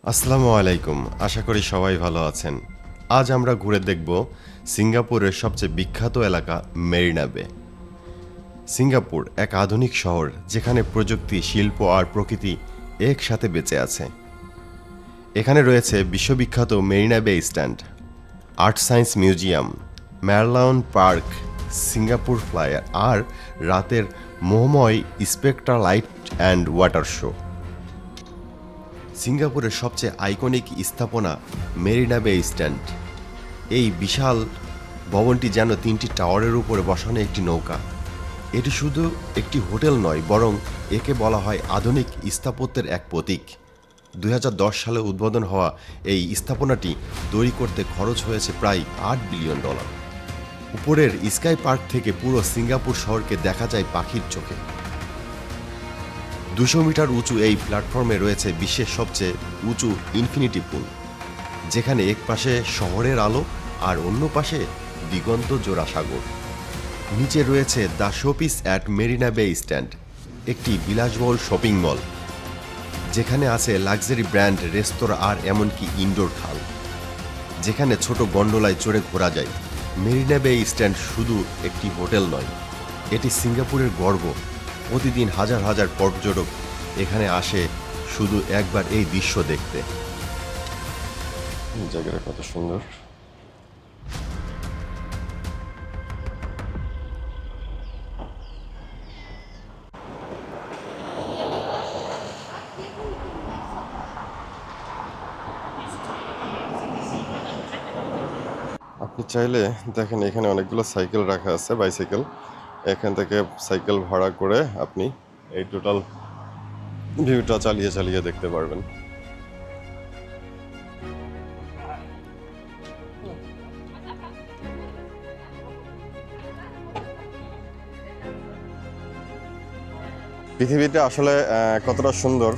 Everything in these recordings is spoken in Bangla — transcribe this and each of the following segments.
আসসালামু আলাইকুম। আশা করি সবাই ভালো আছেন। আজ আমরা ঘুরে দেখব সিঙ্গাপুরের সবচেয়ে বিখ্যাত এলাকা মেরিনা বে। সিঙ্গাপুর এক আধুনিক শহর যেখানে প্রযুক্তি, শিল্প আর প্রকৃতি একসাথে বেঁচে আছে। এখানে রয়েছে বিশ্ববিখ্যাত Marina Bay Sands, Art Science Museum, Merlion Park, Singapore Flyer আর রাতের মোহময় Spectra light and water show. সিঙ্গাপুরের সবচেয়ে আইকনিক স্থাপনা মেরিনা বে স্ট্যান্ড। এই বিশাল ভবনটি যেন তিনটি টাওয়ারের উপরে বসানো একটি নৌকা। এটি শুধু একটি হোটেল নয়, বরং একে বলা হয় আধুনিক স্থাপত্যের এক প্রতীক। 2010 সালে উদ্বোধন হওয়া এই স্থাপনাটি তৈরি করতে খরচ হয়েছে প্রায় $8 বিলিয়ন। উপরের স্কাই পার্ক থেকে পুরো সিঙ্গাপুর শহরকে দেখা যায় পাখির চোখে। 200 মিটার উঁচু এই প্ল্যাটফর্মে রয়েছে বিশ্বের সবচেয়ে উঁচু ইনফিনিটি পুল, যেখানে এক পাশে শহরের আলো আর অন্য পাশে দিগন্ত জোড়া সাগর। নিচে রয়েছে the showpiece at Marina Bay stand, একটি বিলাসবহুল শপিং মল যেখানে আছে লাক্সারি ব্র্যান্ড রেস্তোরাঁ আর এমনকি ইনডোর খাল, যেখানে ছোট গন্ডোলায় চড়ে ঘোরা যায়। মেরিনা বে স্ট্যান্ড শুধু একটি হোটেল নয়, এটি সিঙ্গাপুরের গর্ব। প্রতিদিন হাজার হাজার পর্যটক এখানে আসে শুধু একবার এই দৃশ্য দেখতে। জায়গাটা কত সুন্দর। আপনি চাইলে দেখেন এখানে অনেকগুলো সাইকেল রাখা আছে, বাইসাইকেল। এখান থেকে সাইকেল ভাড়া করে আপনি এই টোটাল ভিউটা চালিয়ে চালিয়ে দেখতে পারবেন। পৃথিবীটা আসলে কতটা সুন্দর,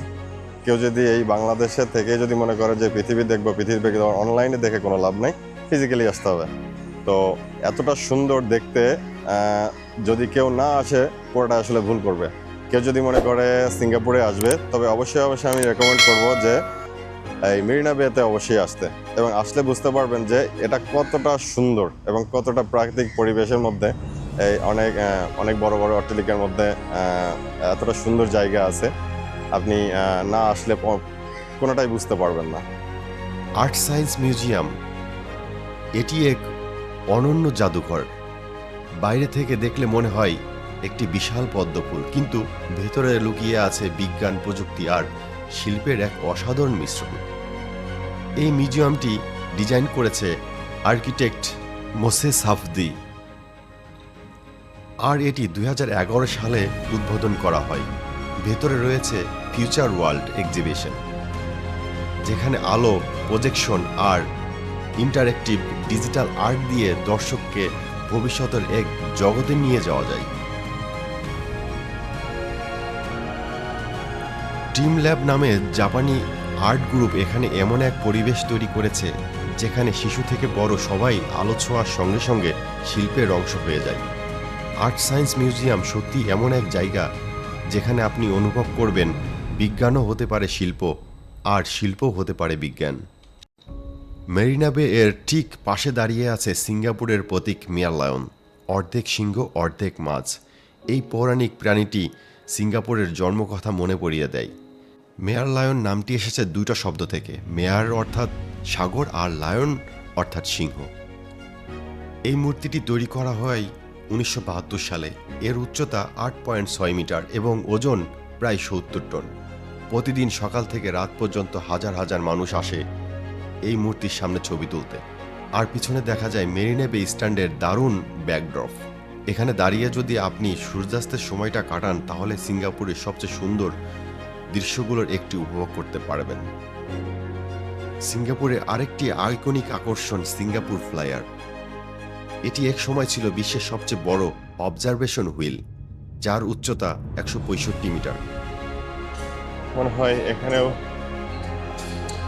কেউ যদি এই বাংলাদেশে থেকে যদি মনে করে যে পৃথিবী দেখবো, পৃথিবী অনলাইনে দেখে কোনো লাভ নাই, ফিজিক্যালি আসতে হবে। তো এতটা সুন্দর দেখতে যদি কেউ না আসে, পুরোটা আসলে ভুল করবে। কেউ যদি মনে করে সিঙ্গাপুরে আসবে, তবে অবশ্যই অবশ্যই আমি রেকমেন্ড করব যে এই মেরিনা বেতে অবশ্যই আসতে, এবং আসলে বুঝতে পারবেন যে এটা কতটা সুন্দর এবং কতটা প্রাকৃতিক পরিবেশের মধ্যে এই অনেক বড় বড় অট্টালিকার মধ্যে এতটা সুন্দর জায়গা আছে। আপনি না আসলে কোনোটাই বুঝতে পারবেন না। আর্ট সায়েন্স মিউজিয়াম, এটি এক অনন্য জাদুঘর। বাইরে থেকে দেখলে মনে হয় একটি বিশাল পদ্মফুল, কিন্তু ভেতরে লুকিয়ে আছে বিজ্ঞান, প্রযুক্তি আর শিল্পের এক অসাধারণ মিশ্রণ। এই মিউজিয়ামটি ডিজাইন করেছে আর্কিটেক্ট মোসেস হাফদি, আর এটি 2011 সালে উদ্বোধন করা হয়। ভেতরে রয়েছে ফিউচার ওয়ার্ল্ড এক্সিবিশন, যেখানে আলো, প্রজেকশন আর ইন্টারেক্টিভ ডিজিটাল আর্ট দিয়ে দর্শককে ভবিষ্যতের এক জগতে নিয়ে যাওয়া যায়। টিম ল্যাব নামে জাপানি আর্ট গ্রুপ এখানে এমন এক পরিবেশ তৈরি করেছে যেখানে শিশু থেকে বড় সবাই আলো ছোঁয়ার সঙ্গে সঙ্গে শিল্পের অংশ হয়ে যায়। আর্ট সায়েন্স মিউজিয়াম সত্যি এমন এক জায়গা যেখানে আপনি অনুভব করবেন বিজ্ঞানও হতে পারে শিল্প, আর শিল্পও হতে পারে বিজ্ঞান। মেরিনা বে এর ঠিক পাশে দাঁড়িয়ে আছে সিঙ্গাপুরের প্রতীক মেয়ারলায়ন, অর্ধেক সিংহ অর্ধেক মাছ। এই পৌরাণিক প্রাণীটি সিঙ্গাপুরের জন্মকথা মনে পড়িয়ে দেয়। মেয়ারলায়ন নামটি এসেছে দুইটা শব্দ থেকে, মেয়ার অর্থাৎ সাগর আর লায়ন অর্থাৎ সিংহ। এই মূর্তিটি তৈরি করা হয় 1972 সালে। এর উচ্চতা 8.6 মিটার এবং ওজন প্রায় 70 টন। প্রতিদিন সকাল থেকে রাত পর্যন্ত হাজার হাজার মানুষ আসে এই মূর্তির সামনে ছবি তুলতে। আর পিছনে দেখা যায় মেরিনা বে স্ট্যান্ডের দারুণ ব্যাকড্রপ। এখানে দাঁড়িয়ে যদি আপনি সূর্যাস্তের সময়টা কাটান, তাহলে সিঙ্গাপুরের সবচেয়ে সুন্দর দৃশ্যগুলোর একটি উপভোগ করতে পারবেন। সিঙ্গাপুরের আরেকটি আইকনিক আকর্ষণ সিঙ্গাপুর ফ্লায়ার। এটি এক সময় ছিল বিশ্বের সবচেয়ে বড় অবজারভেশন হুইল, যার উচ্চতা 165 মিটার। মনে হয় এখানেও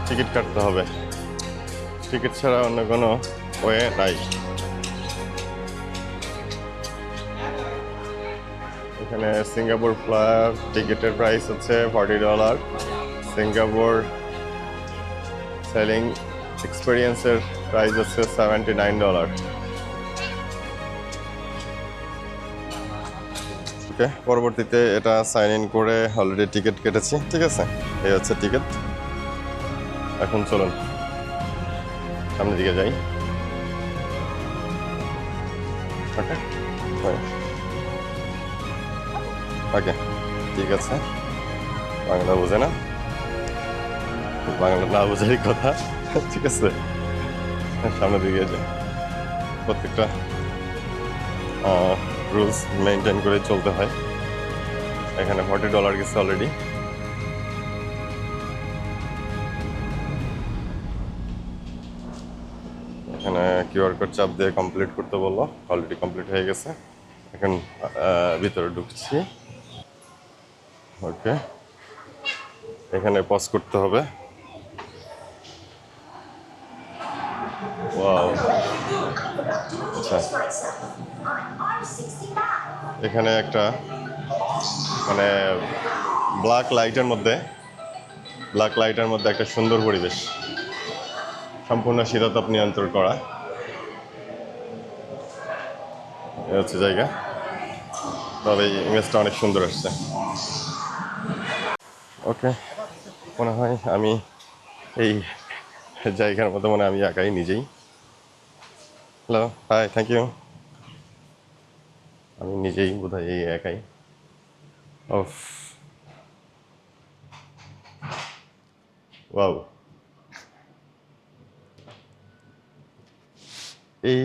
টিকিট কাটতে হবে, টিকিট ছাড়া অন্য কোনো ওয়ে নাই। এখানে সিঙ্গাপুর ফ্লায়ার টিকিটের প্রাইস হচ্ছে $40। সিঙ্গাপুর সেলিং এক্সপিরিয়েন্সের প্রাইস আছে $79। ওকে, পরবর্তীতে এটা সাইন ইন করে অলরেডি টিকিট কেটেছি। ঠিক আছে, এই হচ্ছে টিকিট। এখন চলুন সামনের দিকে যাই। ওকে ওকে, ঠিক আছে। বাংলা বোঝে না, বাংলা না বোঝারই কথা। ঠিক আছে, সামনের দিকে যাই। প্রত্যেকটা রুলস মেনটেন করে চলতে হয়। এখানে $40 গেছে অলরেডি। এখানে কিউআর কোড চাপ দিয়ে কমপ্লিট করতে বললো, অলরেডি কমপ্লিট হয়ে গেছে। এখন ভিতরে ঢুকছি। ওকে, এখানে পজ করতে হবে। ওয়াও, আচ্ছা, এখানে একটা মানে ব্ল্যাক লাইটের মধ্যে একটা সুন্দর পরিবেশ, সম্পূর্ণ শীতাতপ নিয়ন্ত্রণ করা। এ হচ্ছে জায়গা, তবে এই ইমেজটা অনেক সুন্দর আসছে। ওকে, মনে হয় আমি এই জায়গার মধ্যে আমি একাই নিজেই। Hello, hi, thank you. আমি নিজেই বোধহয় এই একাই। ওফ, ওয়াও, এই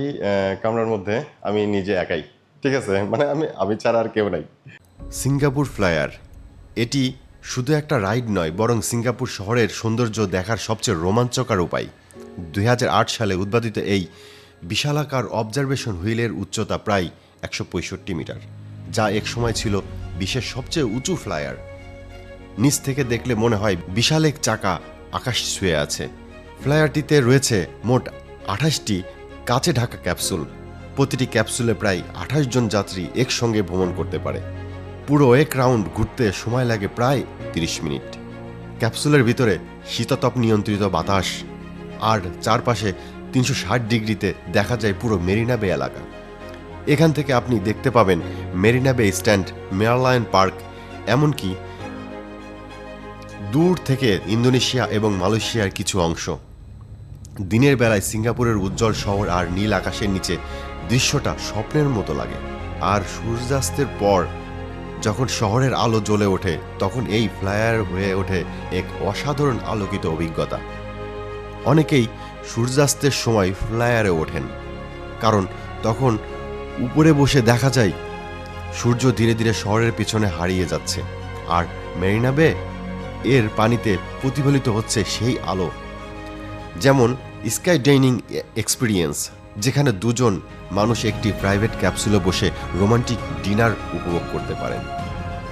কামরার মধ্যে আমি নিজে একাই। ঠিক আছে, আমি ছাড়া আর কেউ নাই। সিঙ্গাপুর ফ্লায়ার, এটি শুধু একটা রাইড নয়, বরং সিঙ্গাপুর শহরের সৌন্দর্য দেখার সবচেয়ে রোমাঞ্চকর উপায়। 2008 সালে উদ্ভাবিত এই বিশালাকার অবজারভেশন হুইলের উচ্চতা প্রায় 165 মিটার, যা এক সময় ছিল বিশ্বের সবচেয়ে উঁচু ফ্লায়ার। নিচ থেকে দেখলে মনে হয় বিশাল এক চাকা আকাশ ছুঁয়ে আছে। ফ্লায়ারটিতে রয়েছে মোট 28টি কাচে ঢাকা ক্যাপসুল। প্রতিটি ক্যাপসুলে প্রায় 28 জন যাত্রী একসঙ্গে ভ্রমণ করতে পারে। পুরো এক রাউন্ড ঘুরতে সময় লাগে প্রায় 30 মিনিট। ক্যাপসুলের ভিতরে শীতাতপ নিয়ন্ত্রিত বাতাস, আর চারপাশে 360 ডিগ্রিতে দেখা যায় পুরো মেরিনা বে এলাকা। এখান থেকে আপনি দেখতে পাবেন মেরিনা বে স্ট্যান্ড, মেয়ারলায়ন পার্ক, এমনকি দূর থেকে ইন্দোনেশিয়া এবং মালয়েশিয়ার কিছু অংশ। দিনের বেলায় সিঙ্গাপুরের উজ্জ্বল শহর আর নীল আকাশের নিচে দৃশ্যটা স্বপ্নের মতো লাগে। আর সূর্যাস্তের পর যখন শহরের আলো জ্বলে ওঠে, তখন এই ফ্লায়ার হয়ে ওঠে এক অসাধারণ আলোকিত অভিজ্ঞতা। অনেকেই সূর্যাস্তের সময় ফ্লায়ারে ওঠেন, কারণ তখন উপরে বসে দেখা যায় সূর্য ধীরে ধীরে শহরের পিছনে হারিয়ে যাচ্ছে, আর মেরিনা বে এর পানিতে প্রতিফলিত হচ্ছে সেই আলো। যেমন স্কাই ডাইনিং এক্সপিরিয়েন্স, যেখানে দুজন মানুষ একটি প্রাইভেট ক্যাপসুলে বসে রোমান্টিক ডিনার উপভোগ করতে পারেন।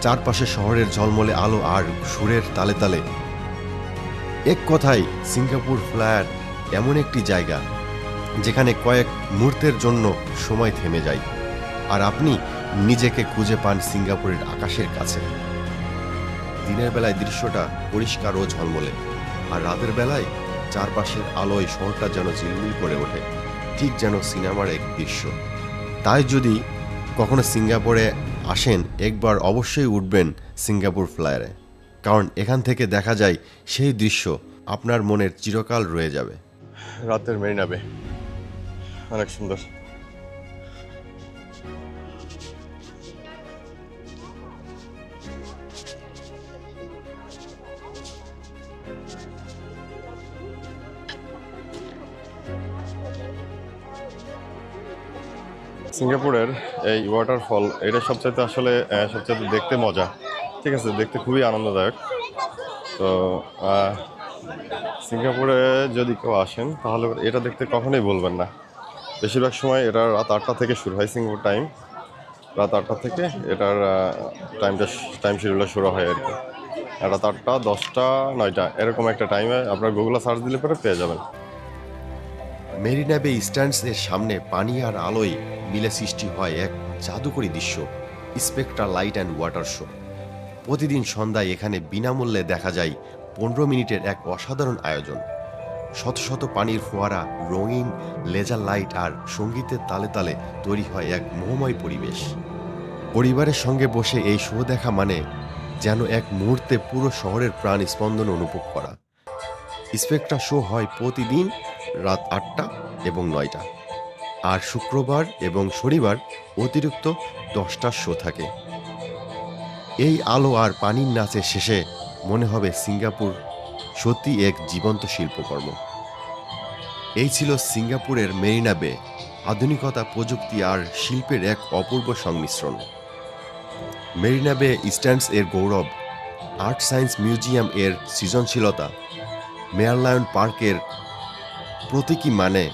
চারপাশে শহরের ঝলমলে আলো আর সুরের তালে তালে। এক কথায় সিঙ্গাপুর ফ্লায়ার এমন একটি জায়গা যেখানে কয়েক মুহূর্তের জন্য সময় থেমে যায়, আর আপনি নিজেকে খুঁজে পান সিঙ্গাপুরের আকাশের কাছে। দিনের বেলায় দৃশ্যটা পরিষ্কার ও ঝলমলে, আর রাতের বেলায় চারপাশের আলোয় শহরটা যেন ঝিলমিল করে ওঠে, ঠিক যেন সিনেমার এক দৃশ্য। তাই যদি কখনো সিঙ্গাপুরে আসেন, একবার অবশ্যই উঠবেন সিঙ্গাপুর ফ্লায়ারে, কারণ এখান থেকে দেখা যায় সেই দৃশ্য আপনার মনের চিরকাল রয়ে যাবে। রাতের মেরিনা বে অনেক সুন্দর। সিঙ্গাপুরের এই ওয়াটারফল, এটা সবচাইতে দেখতে মজা। ঠিক আছে, দেখতে খুবই আনন্দদায়ক। তো সিঙ্গাপুরে যদি কেউ আসেন, তাহলে এটা দেখতে কখনোই বলবেন না। বেশিরভাগ সময় এটা রাত 8টা থেকে শুরু হয়। সিঙ্গাপুর টাইম রাত 8টা থেকে এটার টাইম শিডিউলটা শুরু হয় আর কি। রাত 8টা, 10টা, 9টা এরকম একটা টাইমে আপনার গুগলে সার্চ দিলে পরে পেয়ে যাবেন। মেরিনা বে স্ট্যান্ডস এর সামনে পানি আর আলোয় মিলে সৃষ্টি হয় এক জাদুকরী দৃশ্য, spectral light and water show. প্রতিদিন সন্ধ্যায় এখানে বিনামূল্যে দেখা যায় 15 মিনিটের এক অসাধারণ আয়োজন। শত শত পানির ফোয়ারা, রঙিন লেজার লাইট আর সঙ্গীতের তালে তালে তৈরি হয় এক মোহময় পরিবেশ। পরিবারের সঙ্গে বসে এই শো দেখা মানে যেন এক মুহূর্তে পুরো শহরের প্রাণ স্পন্দন অনুভব করা। স্পেকট্রা শো হয় প্রতিদিন রাত ৮টা এবং ৯টা, আর শুক্রবার এবং শনিবার অতিরিক্ত 10টার শো থাকে। এই আলো আর পানির নাচের শেষে মনে হবে সিঙ্গাপুর সত্যি এক জীবন্ত শিল্পকর্ম। এই ছিল সিঙ্গাপুরের মেরিনা বে, আধুনিকতা, প্রযুক্তি আর শিল্পের এক অপূর্ব সংমিশ্রণ। মেরিনা বে স্ট্যান্ডস এর গৌরব, আর্ট সায়েন্স মিউজিয়াম এর সৃজনশীলতা, মেয়ারলায়ন পার্কের প্রতীকী মানে,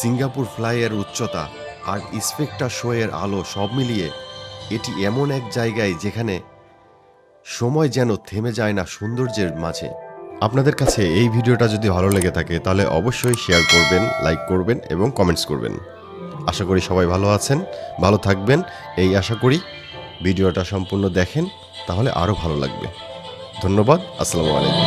সিঙ্গাপুর ফ্লাইয়ের উচ্চতা আর স্পেকট্রা শো এর আলো, সব মিলিয়ে এটি এমন এক জায়গায় যেখানে সময় যেন থেমে যায় না সৌন্দর্যের মাঝে। আপনাদের কাছে এই ভিডিওটা যদি ভালো লেগে থাকে তাহলে অবশ্যই শেয়ার করবেন, লাইক করবেন এবং কমেন্টস করবেন। আশা করি সবাই ভালো আছেন, ভালো থাকবেন এই আশা করি। ভিডিওটা সম্পূর্ণ দেখেন, তাহলে আরও ভালো লাগবে। ধন্যবাদ। আসসালামু আলাইকুম।